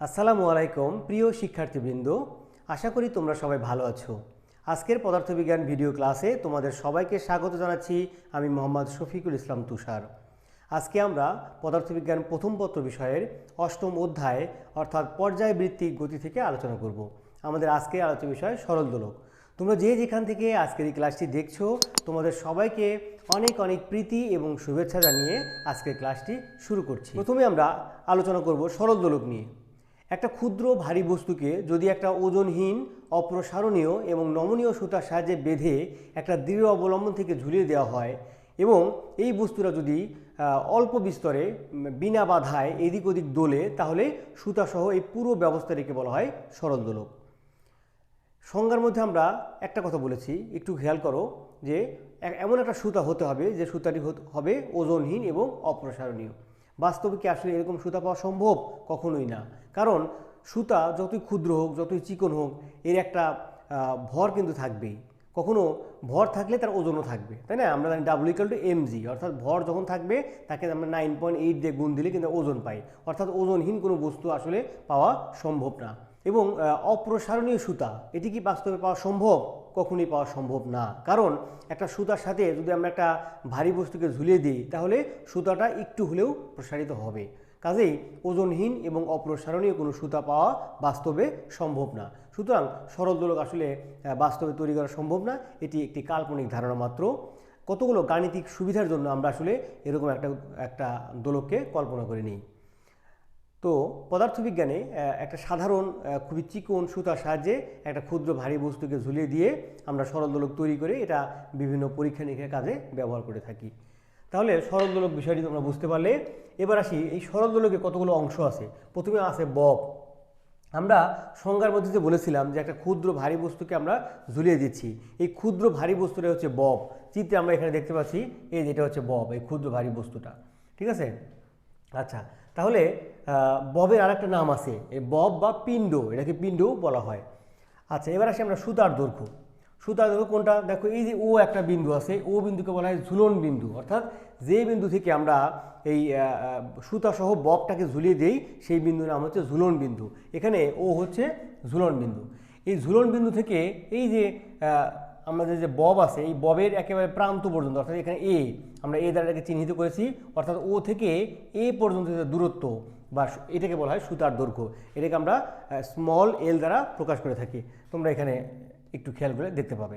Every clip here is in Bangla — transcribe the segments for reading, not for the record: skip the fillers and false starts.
আসসালামু আলাইকুম প্রিয় শিক্ষার্থীবৃন্দ, আশা করি তোমরা সবাই ভালো আছো। আজকের পদার্থবিজ্ঞান ভিডিও ক্লাসে তোমাদের সবাইকে স্বাগত জানাচ্ছি। আমি মোহাম্মদ শফিকুল ইসলাম তুষার। আজকে আমরা পদার্থবিজ্ঞান প্রথম পত্র বিষয়ের অষ্টম অধ্যায় অর্থাৎ পর্যায়বৃত্তিক গতি থেকে আলোচনা করব। আমাদের আজকের আলোচ্য বিষয় সরল দোলক। তোমরা যে যেখান থেকে আজকের এই ক্লাসটি দেখছো, তোমাদের সবাইকে অনেক অনেক প্রীতি এবং শুভেচ্ছা জানিয়ে আজকের ক্লাসটি শুরু করছি। প্রথমে আমরা আলোচনা করব সরল দোলক নিয়ে। একটা ক্ষুদ্র ভারী বস্তুকে যদি একটা ওজনহীন, অপ্রসারণীয় এবং নমনীয় সুতার সাহায্যে বেঁধে একটা দৃঢ় অবলম্বন থেকে ঝুলিয়ে দেওয়া হয় এবং এই বস্তুটা যদি অল্প বিস্তরে বিনা বাধায় এদিক ওদিক দোলে, তাহলে সুতাসহ এই পুরো ব্যবস্থাটিকে বলা হয় সরল দোলক। সংজ্ঞার মধ্যে আমরা একটা কথা বলেছি, একটু খেয়াল করো যে এমন একটা সুতা হতে হবে যে সুতাটি হবে ওজনহীন এবং অপ্রসারণীয়। বাস্তবে কি আসলে এরকম সুতা পাওয়া সম্ভব? কখনোই না। কারণ সুতা যতই ক্ষুদ্র হোক, যতই চিকন হোক, এর একটা ভর কিন্তু থাকবেই। কখনো ভর থাকলে তার ওজনও থাকবে, তাই না? আমরা জানি W=mg, অর্থাৎ ভর যখন থাকবে তাকে আমরা 9.8 দিয়ে গুণ দিলে কিন্তু ওজন পাই। অর্থাৎ ওজনহীন কোনো বস্তু আসলে পাওয়া সম্ভব না। এবং অপ্রসারণীয় সুতা, এটি কি বাস্তবে পাওয়া সম্ভব? কখনোই পাওয়া সম্ভব না। কারণ একটা সুতার সাথে যদি আমরা একটা ভারী বস্তুকে ঝুলিয়ে দিই, তাহলে সুতাটা একটু হলেও প্রসারিত হবে। কাজেই ওজনহীন এবং অপ্রসারণীয় কোনো সুতা পাওয়া বাস্তবে সম্ভব না। সুতরাং সরল দোলক আসলে বাস্তবে তৈরি করা সম্ভব না। এটি একটি কাল্পনিক ধারণা মাত্র। কতগুলো গাণিতিক সুবিধার জন্য আমরা আসলে এরকম একটা দোলককে কল্পনা করে নিই। তো পদার্থবিজ্ঞানে একটা সাধারণ খুবই চিকন সুতার সাহায্যে একটা ক্ষুদ্র ভারী বস্তুকে ঝুলিয়ে দিয়ে আমরা সরল দোলক তৈরি করে এটা বিভিন্ন পরীক্ষা নিরীক্ষার কাজে ব্যবহার করে থাকি। তাহলে সরল দোলক বিষয়টি তোমরা বুঝতে পারলে। এবার আসি, এই সরল দোলকে কতগুলো অংশ আছে। প্রথমে আছে বব। আমরা সংজ্ঞার মধ্যে যে বলেছিলাম যে একটা ক্ষুদ্র ভারী বস্তুকে আমরা ঝুলিয়ে দিচ্ছি, এই ক্ষুদ্র ভারী বস্তুটা হচ্ছে বব। চিত্রে আমরা এখানে দেখতে পাচ্ছি, এই যেটা হচ্ছে বব, এই ক্ষুদ্র ভারী বস্তুটা। ঠিক আছে? আচ্ছা, তাহলে ববের আর একটা নাম আছে, এই বব বা পিণ্ড, এটাকে পিণ্ডও বলা হয়। আচ্ছা, এবার আসি আমরা সুতার দৈর্ঘ্য। সুতার দৈর্ঘ্য কোনটা? দেখো, এই যে ও একটা বিন্দু আছে, ও বিন্দুকে বলা হয় ঝুলন বিন্দু। অর্থাৎ যে বিন্দু থেকে আমরা এই সুতাসহ ববটাকে ঝুলিয়ে দিই, সেই বিন্দুর নাম হচ্ছে ঝুলন বিন্দু। এখানে ও হচ্ছে ঝুলন বিন্দু। এই ঝুলন বিন্দু থেকে এই যে আমাদের যে বব আছে, এই ববের একেবারে প্রান্ত পর্যন্ত, অর্থাৎ এখানে এ, আমরা এ দ্বারা এটাকে চিহ্নিত করেছি। অর্থাৎ ও থেকে এ পর্যন্ত যে দূরত্ব, বা এটাকে বলা হয় সুতার দৈর্ঘ্য। এটাকে আমরা স্মল এল দ্বারা প্রকাশ করে থাকি। তোমরা এখানে একটু খেয়াল করে দেখতে পাবে।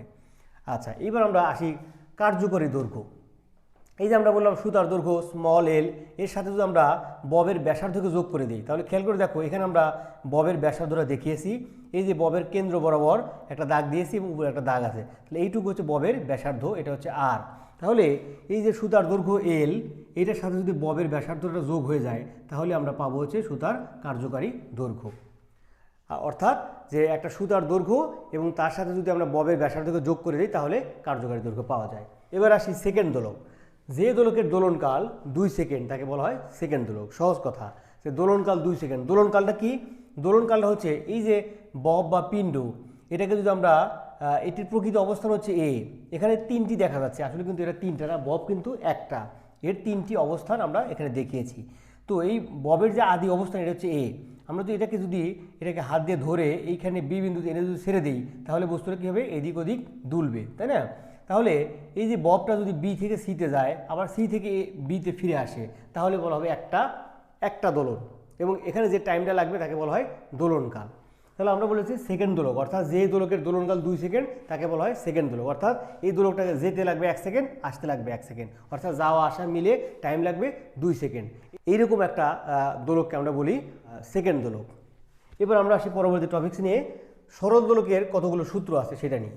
আচ্ছা, এবার আমরা আসি কার্যকরী দৈর্ঘ্য। এই যে আমরা বললাম সুতার দৈর্ঘ্য স্মল এল, এর সাথে যদি আমরা ববের ব্যাসার্ধকে যোগ করে দিই, তাহলে খেয়াল করে দেখো, এখানে আমরা ববের ব্যাসার্ধটা দেখিয়েছি। এই যে ববের কেন্দ্র বরাবর একটা দাগ দিয়েছি এবং উপরে একটা দাগ আছে, তাহলে এইটুকু হচ্ছে ববের ব্যাসার্ধ, এটা হচ্ছে আর। তাহলে এই যে সুতার দৈর্ঘ্য এল, এটার সাথে যদি ববের ব্যাসার্ধটা যোগ হয়ে যায়, তাহলে আমরা পাবো হচ্ছে সুতার কার্যকারী দৈর্ঘ্য। অর্থাৎ যে একটা সুতার দৈর্ঘ্য এবং তার সাথে যদি আমরা ববের ব্যাসার্ধকে যোগ করে দিই, তাহলে কার্যকারী দৈর্ঘ্য পাওয়া যায়। এবার আসি সেকেন্ড দোলক। যে দোলকের দোলনকাল 2 সেকেন্ড, তাকে বলা হয় সেকেন্ড দোলক। সহজ কথা, যে দোলনকাল 2 সেকেন্ড। দোলনকালটা কি? দোলনকালটা হচ্ছে এই যে বব বা পিণ্ড, এটাকে যদি আমরা, এটির প্রকৃত অবস্থান হচ্ছে এ। এখানে 3টি দেখা যাচ্ছে, আসলে কিন্তু এটা 3টা না, বব কিন্তু একটা। এর 3টি অবস্থান আমরা এখানে দেখিয়েছি। তো এই ববের যে আদি অবস্থান, এটা হচ্ছে এ। আমরা যদি এটাকে হাত দিয়ে ধরে এইখানে বি বিন্দুতে এনে যদি ছেড়ে দিই, তাহলে বস্তুটা কী হবে? এদিক ওদিক দুলবে, তাই না? তাহলে এই যে ববটা যদি বি থেকে সিতে যায়, আবার সি থেকে বিতে ফিরে আসে, তাহলে বলা হবে একটা দোলন। এবং এখানে যে টাইমটা লাগবে তাকে বলা হয় দোলনকাল। তাহলে আমরা বলেছি সেকেন্ড দোলক, অর্থাৎ যে দোলকের দোলনকাল 2 সেকেন্ড, তাকে বলা হয় সেকেন্ড দোলক। অর্থাৎ এই দোলকটাকে যেতে লাগবে 1 সেকেন্ড, আসতে লাগবে 1 সেকেন্ড, অর্থাৎ যাওয়া আসা মিলে টাইম লাগবে 2 সেকেন্ড। এইরকম একটা দোলককে আমরা বলি সেকেন্ড দোলক। এবার আমরা আসি পরবর্তী টপিকস নিয়ে। সরল দোলকের কতগুলো সূত্র আছে সেটা নিয়ে।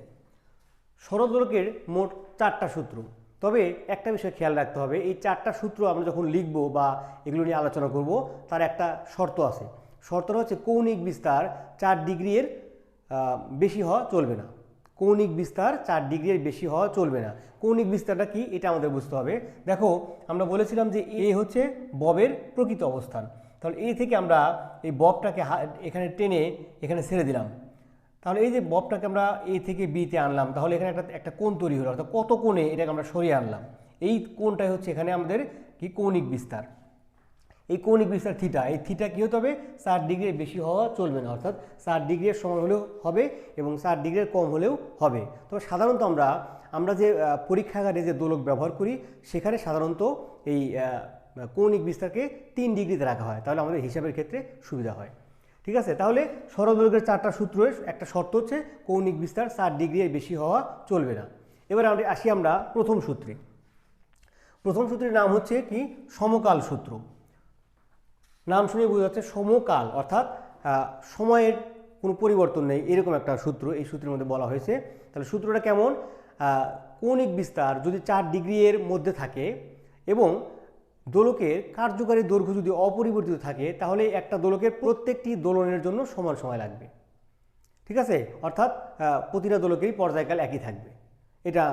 সরল দোলকের মোট 4টা সূত্র। তবে একটা বিষয় খেয়াল রাখতে হবে, এই 4টা সূত্র আমরা যখন লিখব বা এগুলো নিয়ে আলোচনা করব, তার একটা শর্ত আছে। শর্তটা হচ্ছে কৌণিক বিস্তার 4 ডিগ্রির বেশি হওয়া চলবে না। কৌণিক বিস্তার 4 ডিগ্রির বেশি হওয়া চলবে না। কৌণিক বিস্তারটা কি, এটা আমাদের বুঝতে হবে। দেখো, আমরা বলেছিলাম যে এ হচ্ছে ববের প্রকৃত অবস্থান। তাহলে এ থেকে আমরা এই ববটাকে এখানে টেনে এখানে ছেড়ে দিলাম। তাহলে এই যে ববটাকে আমরা এ থেকে বিতে আনলাম, তাহলে এখানে একটা কোণ তৈরি হলো, অর্থাৎ কত কোণে এটাকে আমরা সরিয়ে আনলাম। এই কোণটাই হচ্ছে এখানে আমাদের কি কৌণিক বিস্তার। এই কৌণিক বিস্তার থিটা, এই থিটা কী হতে হবে, 4 ডিগ্রির বেশি হওয়া চলবে না, অর্থাৎ 4 ডিগ্রির সমান হলেও হবে এবং 4 ডিগ্রির কম হলেও হবে। তবে সাধারণত আমরা যে পরীক্ষাগারে যে দোলক ব্যবহার করি সেখানে সাধারণত এই কৌণিক বিস্তারকে 3 ডিগ্রিতে রাখা হয়, তাহলে আমাদের হিসাবের ক্ষেত্রে সুবিধা হয়। ঠিক আছে, তাহলে সরল দোলকের 4টা সূত্রের একটা শর্ত হচ্ছে কৌণিক বিস্তার 4 ডিগ্রির বেশি হওয়া চলবে না। এবার আসি আমরা প্রথম সূত্রে। প্রথম সূত্রের নাম হচ্ছে কি, সমকাল সূত্র। নাম শুনে বোঝা যাচ্ছে সমকাল, অর্থাৎ সময়ের কোনো পরিবর্তন নেই এরকম একটা সূত্র এই সূত্রের মধ্যে বলা হয়েছে। তাহলে সূত্রটা কেমন, কৌণিক বিস্তার যদি 4 ডিগ্রির মধ্যে থাকে এবং দোলকের কার্যকারী দৈর্ঘ্য যদি অপরিবর্তিত থাকে তাহলে একটা দোলকের প্রত্যেকটি দোলনের জন্য সমান সময় লাগবে। ঠিক আছে, অর্থাৎ প্রতিটা দোলকেরই পর্যায়কাল একই থাকবে। এটা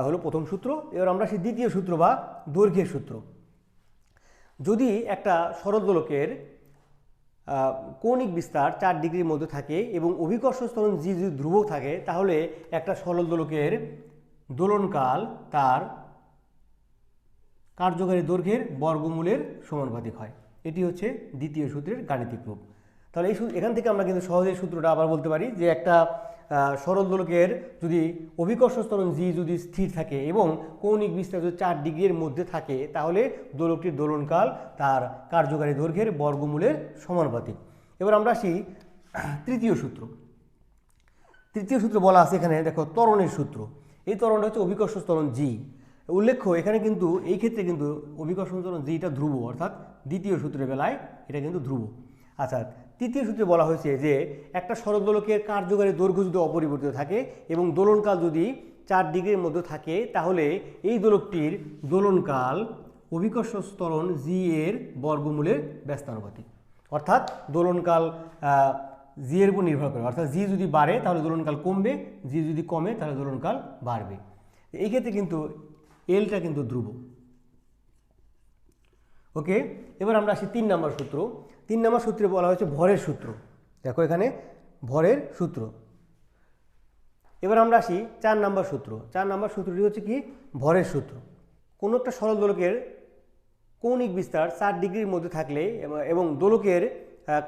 হলো প্রথম সূত্র। এবার আমরা সেই দ্বিতীয় সূত্র বা দৈর্ঘ্যের সূত্র। যদি একটা সরল দোলকের কৌণিক বিস্তার 4 ডিগ্রির মধ্যে থাকে এবং অভিকর্ষ ত্বরণ জি যদি ধ্রুবক থাকে তাহলে একটা সরল দোলকের দোলনকাল তার কার্যকারী দৈর্ঘ্যের বর্গমূলের সমানুপাতিক হয়। এটি হচ্ছে দ্বিতীয় সূত্রের গাণিতিক রূপ। তাহলে এখান থেকে আমরা কিন্তু সহজেই সূত্রটা আবার বলতে পারি যে একটা সরল দোলকের যদি অভিকর্ষ ত্বরণ জি যদি স্থির থাকে এবং কৌণিক বিস্তার যদি 4 ডিগ্রির মধ্যে থাকে তাহলে দোলকটির দোলনকাল তার কার্যকারী দৈর্ঘ্যের বর্গমূলের সমানুপাতিক। এবার আমরা আসি তৃতীয় সূত্র। তৃতীয় সূত্র বলা আছে এখানে, দেখো ত্বরণের সূত্র। এই ত্বরণটা হচ্ছে অভিকর্ষ ত্বরণ জি। উল্লেখ্য এখানে কিন্তু এই ক্ষেত্রে কিন্তু অভিকর্ষ ত্বরণ জিটা ধ্রুব, অর্থাৎ দ্বিতীয় সূত্রের বেলায় এটা কিন্তু ধ্রুব। আচ্ছা, তৃতীয় সূত্রে বলা হয়েছে যে একটা সরল দোলকের কার্যকারী দৈর্ঘ্য যদি অপরিবর্তিত থাকে এবং দোলনকাল যদি 4 ডিগ্রির মধ্যে থাকে তাহলে এই দোলকটির দোলনকাল অভিকর্ষ ত্বরণ জি এর বর্গমূলের ব্যস্তানুপাতিক। অর্থাৎ দোলনকাল জি এর উপর নির্ভর করে, অর্থাৎ জি যদি বাড়ে তাহলে দোলনকাল কমবে, জি যদি কমে তাহলে দোলনকাল বাড়বে। এই ক্ষেত্রে কিন্তু এলটা কিন্তু ধ্রুব। ওকে, এবার আমরা আসি 3 নম্বর সূত্র। 3 নম্বর সূত্রে বলা হয়েছে ভরের সূত্র। দেখো এখানে ভরের সূত্র। এবার আমরা আসি 4 নম্বর সূত্র। 4 নম্বর সূত্রটি হচ্ছে কি, ভরের সূত্র। কোনো একটা সরল দোলকের কৌণিক বিস্তার 4 ডিগ্রির মধ্যে থাকলে এবং দোলকের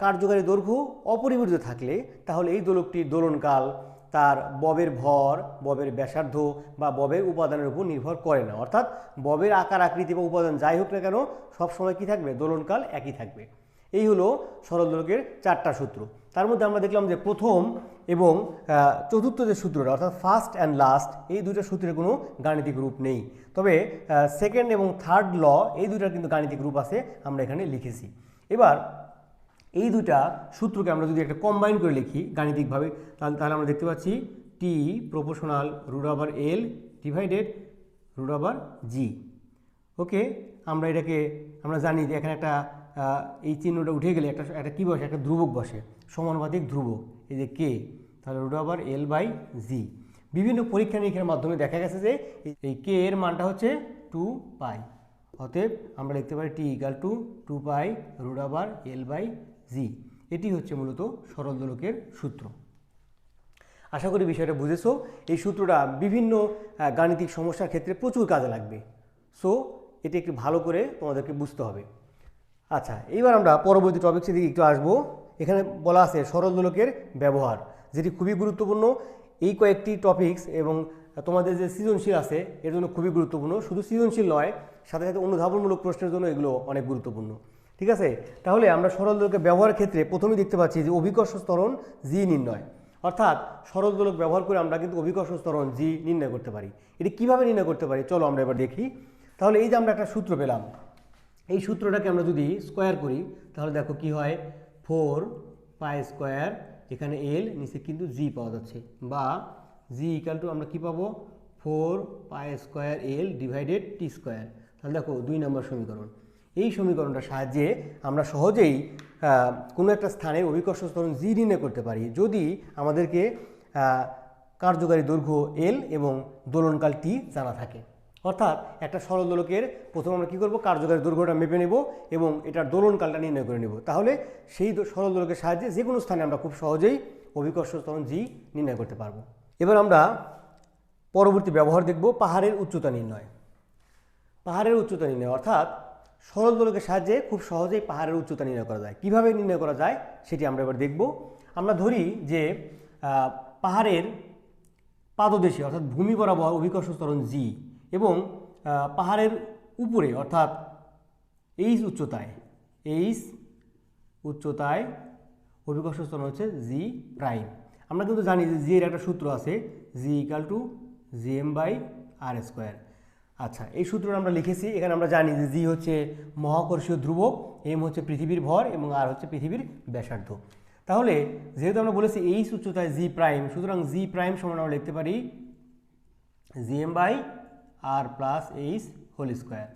কার্যকারী দৈর্ঘ্য অপরিবর্তিত থাকলে তাহলে এই দোলকটির দোলনকাল তার ববের ভর, ববের ব্যাসার্ধ বা ববের উপাদানের উপর নির্ভর করে না। অর্থাৎ ববের আকার আকৃতি বা উপাদান যাই হোক না কেন সবসময় কী থাকবে, দোলনকাল একই থাকবে। এই হলো সরল দোলকের 4টা সূত্র। তার মধ্যে আমরা দেখলাম যে প্রথম এবং চতুর্থ যে সূত্রটা অর্থাৎ ফার্স্ট অ্যান্ড লাস্ট, এই দুইটা সূত্রের কোনো গাণিতিক রূপ নেই। তবে সেকেন্ড এবং থার্ড ল এই দুইটার কিন্তু গাণিতিক রূপ আছে, আমরা এখানে লিখেছি। এবার এই দুইটা সূত্রকে আমরা যদি একটা কম্বাইন করে লিখি গাণিতিকভাবে তাহলে আমরা দেখতে পাচ্ছি T proportional root over L divided root over G. Okay, আমরা এটাকে আমরা জানি যে এখানে একটা এই চিহ্নটা উঠে গেলে একটা কী বসে, একটা ধ্রুবক বসে, সমানুপাতিক ধ্রুবক, এই যে কে, তাহলে রুট ওভার এল বাই জি। বিভিন্ন পরীক্ষা নিরীক্ষার মাধ্যমে দেখা গেছে যে এই কে এর মানটা হচ্ছে 2 পাই। অতএব আমরা লিখতে পারি T equal to 2 pi root over L by G. এটি হচ্ছে মূলত সরল দোলকের সূত্র। আশা করি বিষয়টা বুঝেছো। এই সূত্রটা বিভিন্ন গাণিতিক সমস্যার ক্ষেত্রে প্রচুর কাজে লাগবে। সো এটি একটু ভালো করে তোমাদেরকে বুঝতে হবে। আচ্ছা, এইবার আমরা পরবর্তী টপিক্সের দিকে একটু আসবো। এখানে বলা আছে সরল দোলকের ব্যবহার, যেটি খুবই গুরুত্বপূর্ণ। এই কয়েকটি টপিক্স এবং তোমাদের যে সৃজনশীল আছে এর জন্য খুবই গুরুত্বপূর্ণ। শুধু সৃজনশীল নয়, সাথে সাথে অনুধাবনমূলক প্রশ্নের জন্য এগুলো অনেক গুরুত্বপূর্ণ। ঠিক আছে, তাহলে আমরা সরল দোলকের ব্যবহারের ক্ষেত্রে প্রথমেই দেখতে পাচ্ছি যে অভিকর্ষ ত্বরণ জি নির্ণয়। অর্থাৎ সরল দোলক ব্যবহার করে আমরা কিন্তু অভিকর্ষ ত্বরণ জি নির্ণয় করতে পারি। এটি কীভাবে নির্ণয় করতে পারি চলো আমরা এবার দেখি। তাহলে এই যে আমরা একটা সূত্র পেলাম, এই সূত্রটাকে আমরা যদি স্কোয়ার করি তাহলে দেখো কি হয়, 4 পাই স্কোয়ার, এখানে এল নিচে কিন্তু জি পাওয়া যাচ্ছে, বা জি ইকাল টু আমরা কী পাবো, 4 পাই স্কোয়ার এল ডিভাইডেড টি স্কোয়ার। তাহলে দেখো 2 নম্বর সমীকরণ। এই সমীকরণটার সাহায্যে আমরা সহজেই কোনো একটা স্থানের অভিকর্ষ ত্বরণ জি নির্ণয় করতে পারি যদি আমাদেরকে কার্যকারী দৈর্ঘ্য এল এবং দোলনকাল টি জানা থাকে। অর্থাৎ একটা সরল দোলকের প্রথমে আমরা কী করবো, কার্যকারী দৈর্ঘ্যটা মেপে নেব এবং এটার দোলনকালটা নির্ণয় করে নেব। তাহলে সেই সরল দোলকের সাহায্যে যে কোনো স্থানে আমরা খুব সহজেই অভিকর্ষ ত্বরণ জি নির্ণয় করতে পারবো। এবার আমরা পরবর্তী ব্যবহার দেখব পাহাড়ের উচ্চতা নির্ণয়। পাহাড়ের উচ্চতা নির্ণয় অর্থাৎ সরল দোলকের সাহায্যে খুব সহজেই পাহাড়ের উচ্চতা নির্ণয় করা যায়। কিভাবে নির্ণয় করা যায় সেটি আমরা এবার দেখব। আমরা ধরি যে পাহাড়ের পাদদেশে অর্থাৎ ভূমি বরাবর অভিকর্ষ ত্বরণ জি এবং পাহাড়ের উপরে অর্থাৎ এইচ উচ্চতায় অভিকর্ষ ত্বরণ হচ্ছে জি প্রাইম। আমরা কিন্তু জানি যে জি এর একটা সূত্র আছে, G equal to GM by R square. আচ্ছা, এই সূত্রটা আমরা লিখেছি। এখানে আমরা জানি যে জি হচ্ছে মহাকর্ষীয় ধ্রুবক, এম হচ্ছে পৃথিবীর ভর এবং আর হচ্ছে পৃথিবীর ব্যাসার্ধ। তাহলে যেহেতু আমরা বলেছি এইচ উচ্চতায় জি প্রাইম, সুতরাং জি প্রাইম সমান আমরা লিখতে পারি GM by R plus H whole square.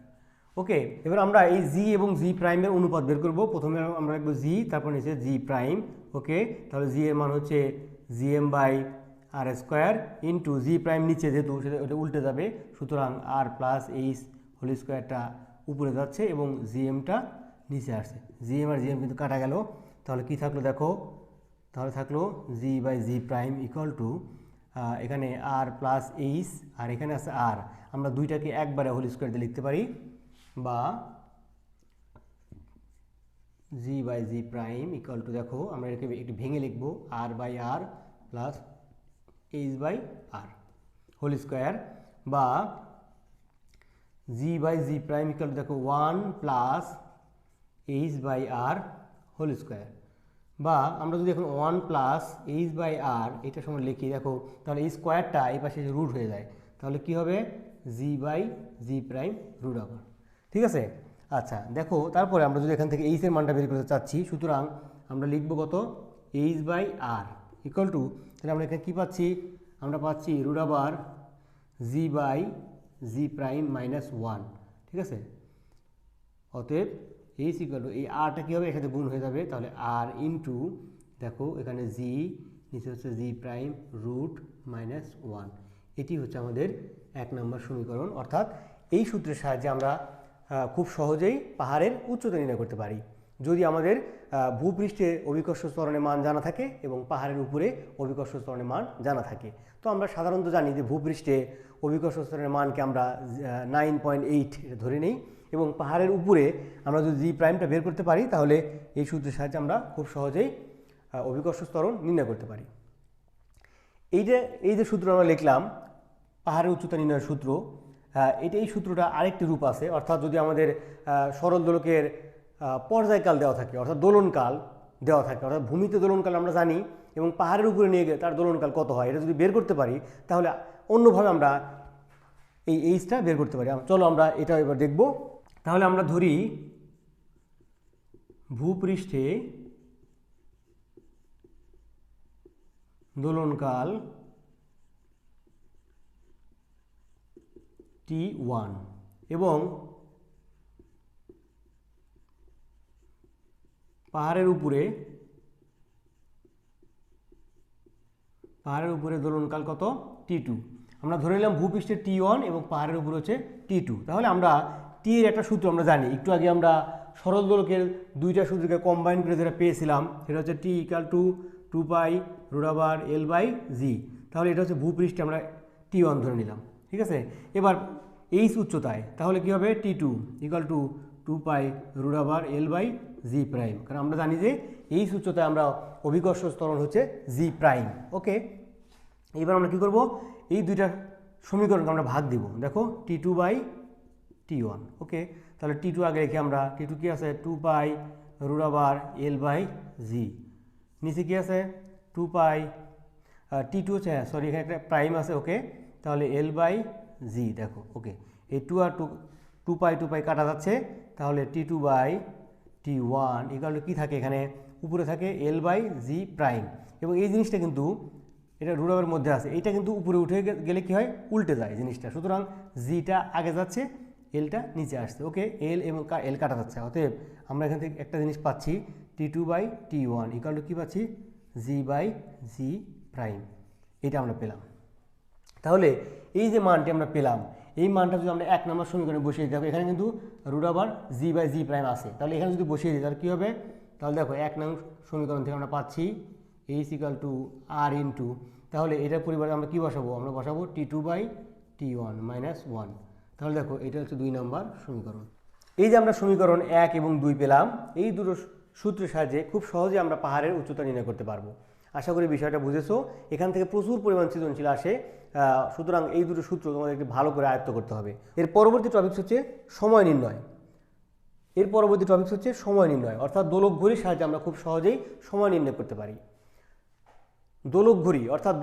Okay, এবার আমরা এই জি এবং জি প্রাইমের অনুপাত বের করব। প্রথমে আমরা লিখব জি, তারপর নিচে জি প্রাইম। ওকে, তাহলে জি এর মান হচ্ছে GM by R square into G prime নিচে, যেহেতু সেটা ওটা উল্টে যাবে, সুতরাং আর প্লাস এইচ হোল স্কোয়ারটা উপরে যাচ্ছে এবং জিএমটা নিচে আসছে। জিএম আর জিএম কিন্তু কাটা গেল, তাহলে কি থাকলো দেখো, তাহলে থাকলো G by G prime equal to এখানে আর প্লাস এইচ আর এখানে আছে আর, আমরা দুইটাকে একবারে হোল স্কোয়ার দিয়ে লিখতে পারি, বা G by G prime equal to, দেখো আমরা এটাকে একটু ভেঙে লিখব, R by R plus H by R whole square, বা G by G prime equal to দেখো 1 plus H by R whole square, বা আমরা যদি এখন 1 প্লাস এইচ বাই আর এটা সময় লিখি, দেখো তাহলে এই স্কোয়ারটা এই পাশে রুট হয়ে যায়, তাহলে কি হবে G by G prime root over. ঠিক আছে। আচ্ছা দেখো, তারপরে আমরা যদি এখান থেকে এইচ এর মানটা বের করতে চাচ্ছি, সুতরাং আমরা লিখব কত, H by R equal to, তাহলে আমরা এখানে কী পাচ্ছি, আমরা পাচ্ছি root over G by G prime minus 1। ঠিক আছে, অতএব এইচ ইকুয়াল টু এই আরটা কী হবে, এর সাথে গুণ হয়ে যাবে, তাহলে আর ইন্টু দেখো এখানে জি, নিচে হচ্ছে জি প্রাইম রুট মাইনাস 1। এটি হচ্ছে আমাদের 1 নম্বর সমীকরণ। অর্থাৎ এই সূত্রের সাহায্যে আমরা খুব সহজেই পাহাড়ের উচ্চতা নির্ণয় করতে পারি যদি আমাদের ভূপৃষ্ঠে অভিকর্ষ ত্বরণের মান জানা থাকে এবং পাহাড়ের উপরে অভিকর্ষ ত্বরণের মান জানা থাকে। তো আমরা সাধারণত জানি যে ভূপৃষ্ঠে অভিকর্ষ ত্বরণের মানকে আমরা 9.8 ধরে নিই, এবং পাহাড়ের উপরে আমরা যদি জি প্রাইমটা বের করতে পারি, তাহলে এই সূত্রের সাহায্যে আমরা খুব সহজেই অভিকর্ষ ত্বরণ নির্ণয় করতে পারি। এই যে সূত্র আমরা লিখলাম, পাহাড়ের উচ্চতা নির্ণয়ের সূত্র, এই সূত্রটা আরেকটি রূপ আছে। অর্থাৎ যদি আমাদের সরল দোলকের পর্যায়কাল দেওয়া থাকে, অর্থাৎ দোলনকাল দেওয়া থাকে, অর্থাৎ ভূমিতে দোলনকাল আমরা জানি এবং পাহাড়ের উপরে নিয়ে গেলে তার দোলনকাল কত হয়, এটা যদি বের করতে পারি, তাহলে অন্যভাবে আমরা এই এইচটা বের করতে পারি। চলো আমরা এটা এবার দেখব। তাহলে আমরা ধরি ভূপৃষ্ঠে দোলনকাল T1 এবং পাহাড়ের উপরে দোলনকাল কত, T2। আমরা ধরে নিলাম ভূপৃষ্ঠে T1 এবং পাহাড়ের উপরে হচ্ছে T2। তাহলে আমরা টি এর একটা সূত্র আমরা জানি, একটু আগে আমরা সরল দোলকের দুইটা সূত্রকে কম্বাইন করে যেটা পেয়েছিলাম, সেটা হচ্ছে T equal to 2 pi root over L by G. তাহলে এটা হচ্ছে ভূপৃষ্ঠে আমরা T1 ধরে নিলাম। ঠিক আছে, এবার এইচ উচ্চতায়, তাহলে কী হবে, T2 equal to 2 pi root over L by G prime, কারণ আমরা জানি যে এইচ উচ্চতায় আমরা অভিকর্ষ ত্বরণ হচ্ছে জি প্রাইম। ওকে, এবার আমরা কী করব, এই দুইটা সমীকরণকে আমরা ভাগ দিব। দেখো T2 বাই T1। ওকে, তাহলে T2 আগে রেখে আমরা, T2 কি আছে, 2 pi root over L by জি, নিচে কি আছে 2 পাই, T2 হচ্ছে, সরি এখানে একটা প্রাইম আছে। ওকে, তাহলে এল বাই জি, দেখো ওকে, এই 2 পাই কাটা যাচ্ছে, তাহলে T2 by T1 equal to কী থাকে, এখানে উপরে থাকে এল বাই জি প্রাইম, এবং এই জিনিসটা কিন্তু এটা রুট ওভারের মধ্যে আছে, এইটা কিন্তু উপরে উঠে গেলে কি হয়, উল্টে যায় জিনিসটা, সুতরাং জিটা আগে যাচ্ছে, এলটা নিচে আসছে। ওকে, এল এবং এল কাটা যাচ্ছে, অতএব আমরা এখান থেকে একটা জিনিস পাচ্ছি, T2 by T1 equal to কী পাচ্ছি, জি বাই জি প্রাইম, এটা আমরা পেলাম। তাহলে এই যে মানটি আমরা পেলাম, এই মানটা যদি আমরা 1 নম্বর সমীকরণে বসিয়ে দিই, এখানে কিন্তু root over G by G prime আছে, তাহলে এখানে যদি বসিয়ে দিই তাহলে কী হবে, তাহলে দেখো 1 নং সমীকরণ থেকে আমরা পাচ্ছি H equal to R into, তাহলে এটার পরিবর্তে আমরা কী বসাবো, আমরা বসাবো T2 বাই T1 মাইনাস 1। তাহলে দেখো এটা হচ্ছে 2 নম্বর সমীকরণ। এই যে আমরা সমীকরণ 1 এবং 2 পেলাম, এই দুটো সূত্রের সাহায্যে খুব সহজে আমরা পাহাড়ের উচ্চতা নির্ণয় করতে পারবো। আশা করি বিষয়টা বুঝেছো। এখান থেকে প্রচুর পরিমাণ সৃজনশীল আসে, সুতরাং এই দুটো সূত্র তোমাদেরকে ভালো করে আয়ত্ত করতে হবে। এর পরবর্তী টপিক হচ্ছে সময় নির্ণয়। অর্থাৎ দোলক ঘড়ির সাহায্যে আমরা খুব সহজেই সময় নির্ণয় করতে পারি। দোলক ঘড়ি অর্থাৎ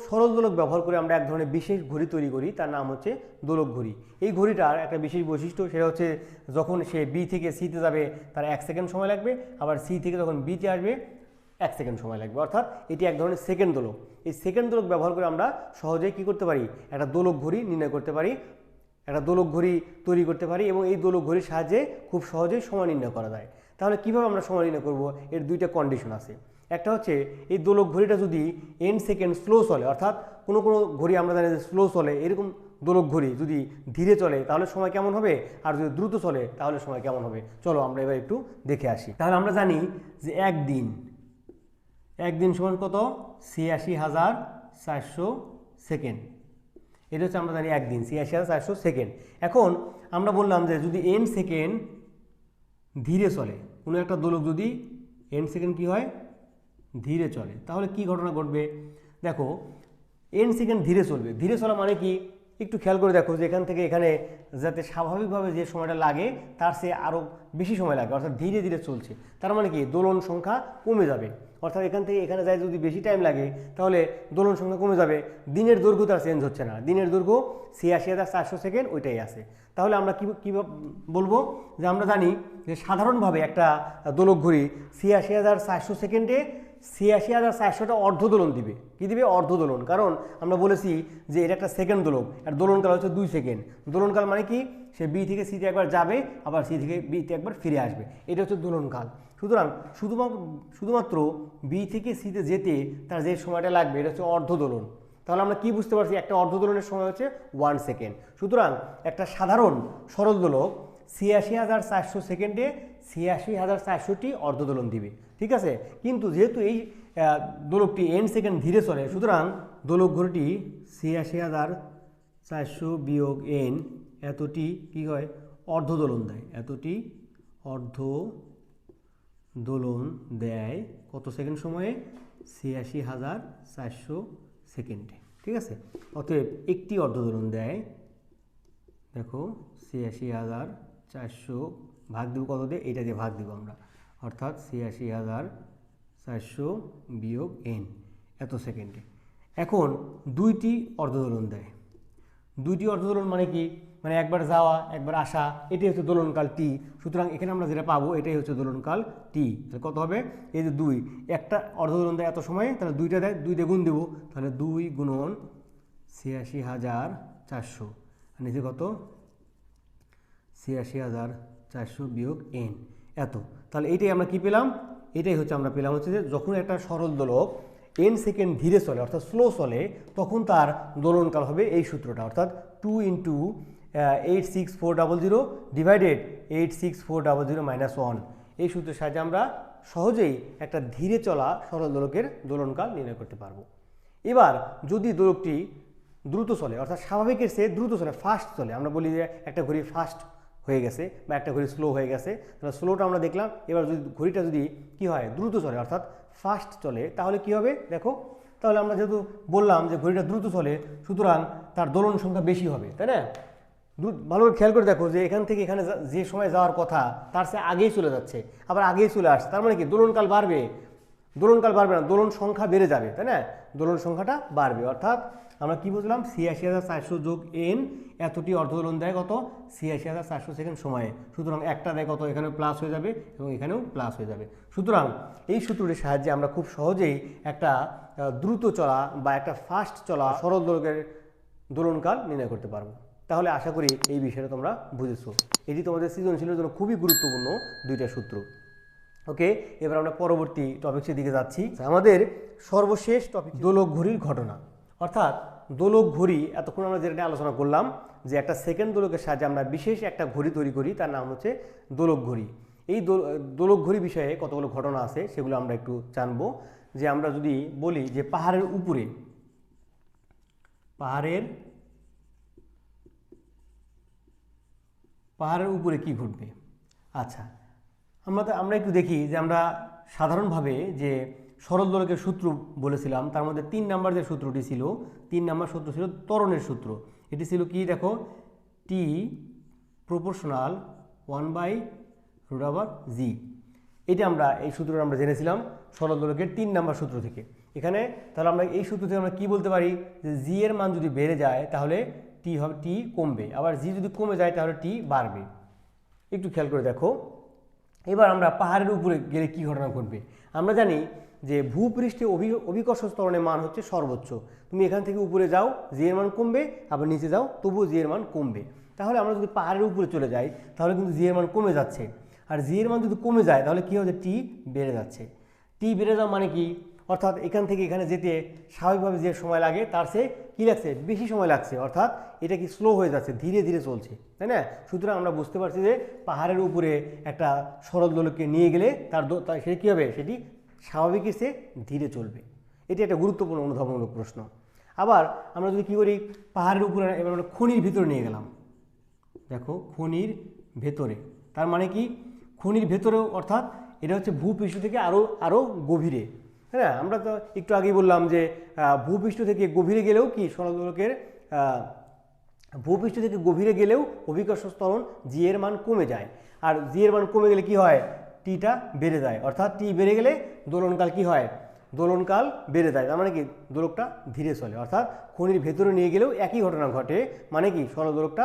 সরল দোলক ব্যবহার করে আমরা এক ধরনের বিশেষ ঘড়ি তৈরি করি, তার নাম হচ্ছে দোলক ঘড়ি। এই ঘড়িটার একটা বিশেষ বৈশিষ্ট্য, সেটা হচ্ছে যখন সে বি থেকে সিতে যাবে তার 1 সেকেন্ড সময় লাগবে, আবার সি থেকে যখন বিতে আসবে 1 সেকেন্ড সময় লাগবে। অর্থাৎ এটি এক ধরনের সেকেন্ড দোলক। এই সেকেন্ড দোলক ব্যবহার করে আমরা সহজেই কী করতে পারি, একটা দোলক ঘড়ি নির্ণয় করতে পারি, একটা দোলক ঘড়ি তৈরি করতে পারি, এবং এই দোলক ঘড়ির সাহায্যে খুব সহজেই সময় নির্ণয় করা যায়। তাহলে কীভাবে আমরা সময় নির্ণয় করব? এর দুইটা কন্ডিশন আছে। একটা হচ্ছে এই দোলক ঘড়িটা যদি n সেকেন্ড স্লো চলে, অর্থাৎ কোনো ঘড়ি আমরা জানি যে স্লো চলে, এরকম দোলক ঘড়ি যদি ধীরে চলে তাহলে সময় কেমন হবে, আর যদি দ্রুত চলে তাহলে সময় কেমন হবে। চলো আমরা এবার একটু দেখে আসি। তাহলে আমরা জানি যে একদিন সমান কত, ৮৬,৪০০ সেকেন্ড। এটা হচ্ছে আমরা জানি একদিন ৮৬,৪০০ সেকেন্ড। এখন আমরা বললাম যে যদি n সেকেন্ড ধীরে চলে, কোনো একটা দোলক যদি n সেকেন্ড কী হয়, ধীরে চলে, তাহলে কি ঘটনা ঘটবে? দেখো n সেকেন্ড ধীরে চলবে। ধীরে চলা মানে কি, একটু খেয়াল করে দেখো যে এখান থেকে এখানে যাতে স্বাভাবিকভাবে যে সময়টা লাগে তার চেয়ে আরও বেশি সময় লাগে, অর্থাৎ ধীরে ধীরে চলছে। তার মানে কি, দোলন সংখ্যা কমে যাবে। অর্থাৎ এখান থেকে এখানে যায় যদি বেশি টাইম লাগে তাহলে দোলন সংখ্যা কমে যাবে। দিনের দৈর্ঘ্য তার চেঞ্জ হচ্ছে না, দিনের দৈর্ঘ্য ৮৬,৪০০ সেকেন্ড ওইটাই আছে। তাহলে আমরা কী বলবো, যে আমরা জানি যে সাধারণভাবে একটা দোলক ঘড়ি ৮৬,৪০০ সেকেন্ডে ৮৬,৪০০টা অর্ধদোলন দিবে। কী দিবে? অর্ধদোলন। কারণ আমরা বলেছি যে এটা একটা সেকেন্ড দোলক, আর দোলনকাল হচ্ছে 2 সেকেন্ড। দোলনকাল মানে কি, সে বি থেকে সিতে একবার যাবে, আবার সি থেকে বিতে একবার ফিরে আসবে, এটা হচ্ছে দোলনকাল। সুতরাং শুধুমাত্র বি থেকে সিতে যেতে তার যে সময়টা লাগবে এটা হচ্ছে অর্ধদোলন। তাহলে আমরা কি বুঝতে পারছি, একটা অর্ধদোলনের সময় হচ্ছে 1 সেকেন্ড। সুতরাং একটা সাধারণ সরল দোলক ৮৬,৪০০ সেকেন্ডে ৮৬,৪০০টি অর্ধদোলন দিবে, ঠিক আছে। কিন্তু যেহেতু এই দোলকটি n সেকেন্ড ধীরে চলে, সুতরাং দোলক ঘড়িটি ৮৬,৪০০ বিয়োগ n এতটি কী হয়, অর্ধদোলন দেয়। এতটি অর্ধদোলন দেয় কত সেকেন্ড সময়ে? ৮৬,৪০০ সেকেন্ডে, ঠিক আছে। অতএব একটি অর্ধদোলন দেয়, দেখো ৮৬,৪০০ ভাগ দেব কত দিয়ে, এটা দিয়ে ভাগ দেব আমরা, অর্থাৎ ৮৬,৪০০ বিয়োগ n এত সেকেন্ডে। এখন 2টি অর্ধদোলন দেয়। 2টি অর্ধদোলন মানে কি, মানে একবার যাওয়া একবার আসা, এটাই হচ্ছে দোলনকাল টি। সুতরাং এখানে আমরা যেটা পাবো এটাই হচ্ছে দোলনকাল টি। তাহলে কত হবে, এই যে 2, একটা অর্ধদোলন দেয় এত সময়ে, তাহলে 2টা দেয়, 2 দিয়ে গুণ দেবো, তাহলে 2 গুণন ৮৬,৪০০, আর নিচে কত, ৮৬,৪০০ বিয়োগ n এত। তাহলে এইটাই আমরা কি পেলাম, এটাই হচ্ছে আমরা পেলাম হচ্ছে যে যখন একটা সরল দোলক n সেকেন্ড ধীরে চলে অর্থাৎ স্লো চলে, তখন তার দোলনকাল হবে এই সূত্রটা, অর্থাৎ 2 × 86400 ডিভাইডেড 86400 - 1। এই সূত্রের সাহায্যে আমরা সহজেই একটা ধীরে চলা সরল দোলকের দোলনকাল নির্ণয় করতে পারবো। এবার যদি দোলকটি দ্রুত চলে, অর্থাৎ স্বাভাবিকের চেয়ে দ্রুত চলে, ফাস্ট চলে, আমরা বলি যে একটা ঘড়ি ফাস্ট হয়ে গেছে বা একটা ঘড়ি স্লো হয়ে গেছে, তাহলে স্লোটা আমরা দেখলাম। এবার যদি ঘড়িটা যদি কী হয়, দ্রুত চলে অর্থাৎ ফাস্ট চলে, তাহলে কি হবে দেখো। তাহলে আমরা যেহেতু বললাম যে ঘড়িটা দ্রুত চলে, সুতরাং তার দোলন সংখ্যা বেশি হবে, তাই না? ভালো করে খেয়াল করে দেখো যে এখান থেকে এখানে যে সময় যাওয়ার কথা তার চেয়ে আগেই চলে যাচ্ছে, আবার আগেই চলে আসছে। তার মানে কি, দোলনকাল বাড়বে? দোলনকাল বাড়বে না, দোলন সংখ্যা বেড়ে যাবে, তাই না? দোলন সংখ্যাটা বাড়বে। অর্থাৎ আমরা কি বুঝলাম, ৮৬,৪০০ যোগ n এতটি অর্ধদোলন দেয় কত, ৮৬,৪০০ সেকেন্ড সময়ে। সুতরাং একটা দেয় কত, এখানেও প্লাস হয়ে যাবে এবং এখানেও প্লাস হয়ে যাবে। সুতরাং এই সূত্রটির সাহায্যে আমরা খুব সহজেই একটা দ্রুত চলা বা একটা ফাস্ট চলা সরল দোলকের দোলনকাল নির্ণয় করতে পারবো। তাহলে আশা করি এই বিষয়টা তোমরা বুঝেছো। এটি তোমাদের সৃজনশীলের জন্য খুবই গুরুত্বপূর্ণ 2টা সূত্র। ওকে, এবার আমরা পরবর্তী টপিক্সের দিকে যাচ্ছি। আমাদের সর্বশেষ টপিক দোলক ঘড়ির ঘটনা। অর্থাৎ দোলক ঘড়ি, এতক্ষণ আমরা যেটা আলোচনা করলাম যে একটা সেকেন্ড দোলকের সাহায্যে আমরা বিশেষ একটা ঘড়ি তৈরি করি, তার নাম হচ্ছে দোলক ঘড়ি। এই দোলক ঘড়ি বিষয়ে কতগুলো ঘটনা আছে সেগুলো আমরা একটু জানবো। যে আমরা যদি বলি যে পাহাড়ের উপরে কি ঘটবে, আচ্ছা, আমরা একটু দেখি যে আমরা সাধারণভাবে যে সরল দোলকের সূত্র বলেছিলাম তার মধ্যে 3 নাম্বার যে সূত্রটি ছিল, 3 নাম্বার সূত্র ছিল ত্বরণের সূত্র। এটি ছিল কি দেখো, টি প্রপোর্শনাল 1/√g। এটা আমরা এই সূত্রটা আমরা জেনেছিলাম সরল দোলকের 3 নাম্বার সূত্র থেকে। এখানে তাহলে আমরা এই সূত্র থেকে আমরা কি বলতে পারি যে জি এর মান যদি বেড়ে যায় তাহলে টি কমবে, আবার জি যদি কমে যায় তাহলে টি বাড়বে। একটু খেয়াল করে দেখো, এবার আমরা পাহাড়ের উপরে গেলে কি ঘটনা ঘটবে। আমরা জানি যে ভূপৃষ্ঠে অভিকর্ষ ত্বরণের মান হচ্ছে সর্বোচ্চ। তুমি এখান থেকে উপরে যাও জি এর মান কমবে, আবার নিচে যাও তবুও জি এর মান কমবে। তাহলে আমরা যদি পাহাড়ের উপরে চলে যাই তাহলে কিন্তু জি এর মান কমে যাচ্ছে, আর জি এর মান যদি কমে যায় তাহলে কী হচ্ছে, টি বেড়ে যাচ্ছে। টি বেড়ে যাওয়া মানে কি, অর্থাৎ এখান থেকে এখানে যেতে স্বাভাবিকভাবে যে সময় লাগে তার চেয়ে কী লাগছে, বেশি সময় লাগছে, অর্থাৎ এটা কি স্লো হয়ে যাচ্ছে, ধীরে ধীরে চলছে, তাই না। সুতরাং আমরা বুঝতে পারছি যে পাহাড়ের উপরে একটা সরল দোলককে নিয়ে গেলে সেটা কী হবে, সেটি স্বাভাবিকের চেয়ে ধীরে চলবে। এটি একটা গুরুত্বপূর্ণ অনুধাবনমূলক প্রশ্ন। আবার আমরা যদি কী করি, পাহাড়ের উপরে এবার আমরা খনির ভিতরে নিয়ে গেলাম, দেখো খনির ভেতরে, তার মানে কি খনির ভেতরেও, অর্থাৎ এটা হচ্ছে ভূপৃষ্ঠ থেকে আরও গভীরে, হ্যাঁ। আমরা তো একটু আগেই বললাম যে ভূপৃষ্ঠ থেকে গভীরে গেলেও কি সরল দোলকের ভূপৃষ্ঠ থেকে গভীরে গেলেও অভিকর্ষ ত্বরণ জি এর মান কমে যায়, আর জি এর মান কমে গেলে কি হয়, টিটা বেড়ে যায়, অর্থাৎ টি বেড়ে গেলে দোলনকাল কি হয়, দোলনকাল বেড়ে যায়। তার মানে কি দোলকটা ধীরে চলে, অর্থাৎ খনির ভেতরে নিয়ে গেলেও একই ঘটনা ঘটে, মানে কি সরল দোলকটা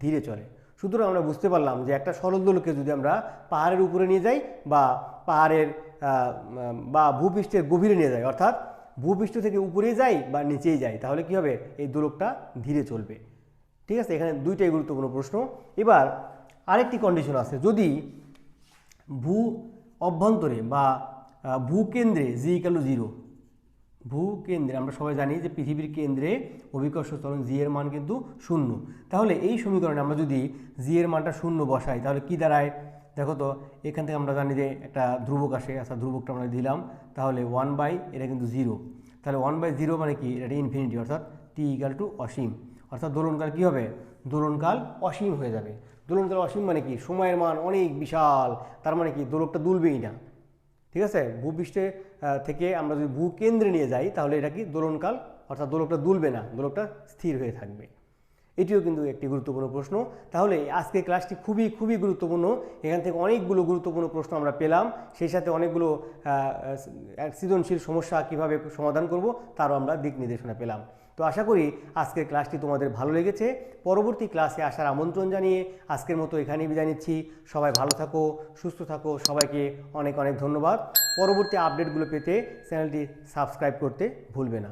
ধীরে চলে। সুতরাং আমরা বুঝতে পারলাম যে একটা সরল দোলককে যদি আমরা পাহাড়ের উপরে নিয়ে যাই বা পাহাড়ের বা ভূপৃষ্ঠের গভীরে নিয়ে যাই, অর্থাৎ ভূপৃষ্ঠ থেকে উপরে যাই বা নিচেই যাই, তাহলে কি হবে, এই দোলকটা ধীরে চলবে। ঠিক আছে, এখানে দুইটাই গুরুত্বপূর্ণ প্রশ্ন। এবার আরেকটি কন্ডিশন আছে, যদি ভূ অভ্যন্তরে বা ভূকেন্দ্রে জি = 0, ভূকেন্দ্রে আমরা সবাই জানি যে পৃথিবীর কেন্দ্রে অভিকর্ষ ত্বরণ জি এর মান কিন্তু 0, তাহলে এই সমীকরণে আমরা যদি জি এর মানটা 0 বসাই তাহলে কি দাঁড়ায়, দেখো তো এখান থেকে আমরা জানি যে একটা ধ্রুবক আসে, আচ্ছা ধ্রুবকটা আমরা দিলাম, তাহলে 1/, এটা কিন্তু 0, তাহলে 1/0 মানে কি, এটা ইনফিনিটি, অর্থাৎ টি = অসীম, অর্থাৎ দোলনকাল কী হবে, দোলনকাল অসীম হয়ে যাবে। দোলনকাল অসীম মানে কি, সময়ের মান অনেক বিশাল, তার মানে কি দোলকটা দুলবেই না। ঠিক আছে, ভূপৃষ্ঠে থেকে আমরা যদি ভূকেন্দ্রে নিয়ে যাই তাহলে এটা কি দোলনকাল, অর্থাৎ দোলকটা দুলবে না, দোলকটা স্থির হয়ে থাকবে। এটিও কিন্তু একটি গুরুত্বপূর্ণ প্রশ্ন। তাহলে আজকে ক্লাসটি খুবই গুরুত্বপূর্ণ, এখান থেকে অনেকগুলো গুরুত্বপূর্ণ প্রশ্ন আমরা পেলাম, সেই সাথে অনেকগুলো সৃজনশীল সমস্যা কিভাবে সমাধান করব তারও আমরা দিক নির্দেশনা পেলাম। তো আশা করি আজকের ক্লাসটি তোমাদের ভালো লেগেছে। পরবর্তী ক্লাসে আসার আমন্ত্রণ জানিয়ে আজকের মতো এখানেই বিদায় নিচ্ছি। সবাই ভালো থাকো, সুস্থ থাকো, সবাইকে অনেক ধন্যবাদ। পরবর্তী আপডেটগুলো পেতে চ্যানেলটি সাবস্ক্রাইব করতে ভুলবে না।